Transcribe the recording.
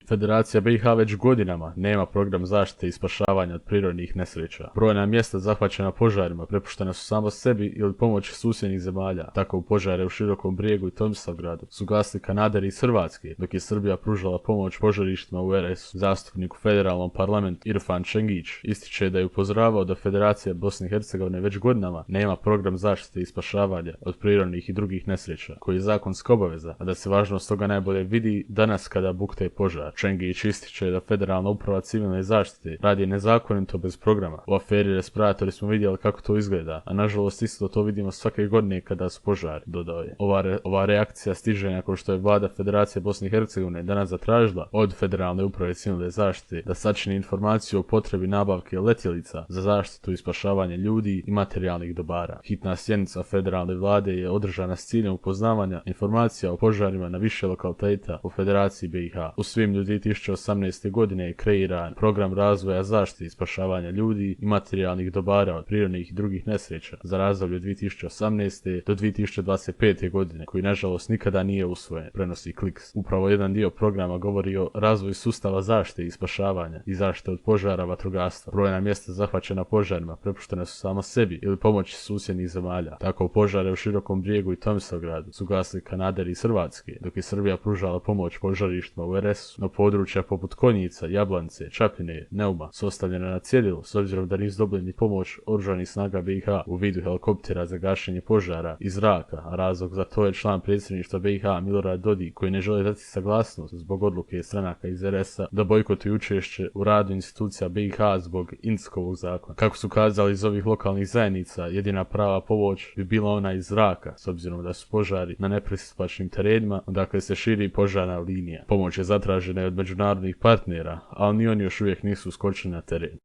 Federacija BiH već godinama nema program zaštite i spašavanja od prirodnih nesreća. Brojna mjesta zahvaćena požarima prepuštena su samo sebi ili pomoći susjednih zemalja. Tako u požare u Širokom Brijegu i Tomislavgradu su gasili Kanaderi iz Hrvatske, dok je Srbija pružala pomoć požarištima u RS-u. Zastupnik u federalnom parlamentu Irfan Čengić ističe da je upozoravao da Federacija Bosne i Hercegovine već godinama nema program zaštite i spašavanja od prirodnih i drugih nesreća, koji je zakonska obaveza, a da se važnost toga najbolje vidi danas kada bukte požar. Čengić ističe da Federalna uprava civilne zaštite radi nezakonito bez programa. U aferi respiratori smo vidjeli kako to izgleda, a nažalost isto to vidimo svake godine kada su požari, dodao je. Ova reakcija stiže nakon što je vlada Federacije Bosne i Hercegovine danas zatražila od Federalne uprave civilne zaštite da sačini informaciju o potrebi nabavke letjelica za zaštitu i spašavanje ljudi i materijalnih dobara. Hitna sjednica federalne vlade je održana s ciljem upoznavanja informacija o požarima na više lokaliteta u Federaciji BiH. U svibnju 2018. godine je kreiran program razvoja zaštite i spašavanja ljudi i materijalnih dobara od prirodnih i drugih nesreća za razdoblje 2018. do 2025. godine, koji nažalost nikada nije usvojen, prenosi Kliks. Upravo jedan dio programa govori o razvoju sustava zaštite i spašavanja i zaštite od požara vatrogastva. Brojna mjesta zahvaćena požarima prepuštena su samo sebi ili pomoći susjednih zemalja. Tako u požare u Širokom Brijegu i Tomislavgradu su gasili Kanaderi iz Hrvatske, dok je Srbija pružala pomoć požarištima u RS-u. No područja poput Konjica, Jablance, Čapine, Neuma su ostavljena na cjedilu s obzirom da nisu dobili ni pomoć oružanih snaga BiH u vidu helikoptera za gašenje požara iz zraka, a razlog za to je član predsjedništva BiH Milorad Dodik, koji ne želi dati saglasnost zbog odluke stranaka iz RS-a da bojkotuju učešće u radu institucija BiH zbog Inckovog zakona. Kako su kazali iz ovih lokalnih zajednica, jedina prava pomoć bi bila ona iz zraka, s obzirom da su požari na nepristupačnim terenima, odakle se širi požarna linija. Pomoć je zatražena od međunarodnih partnera, ali ni oni još uvijek nisu uskočili na teren.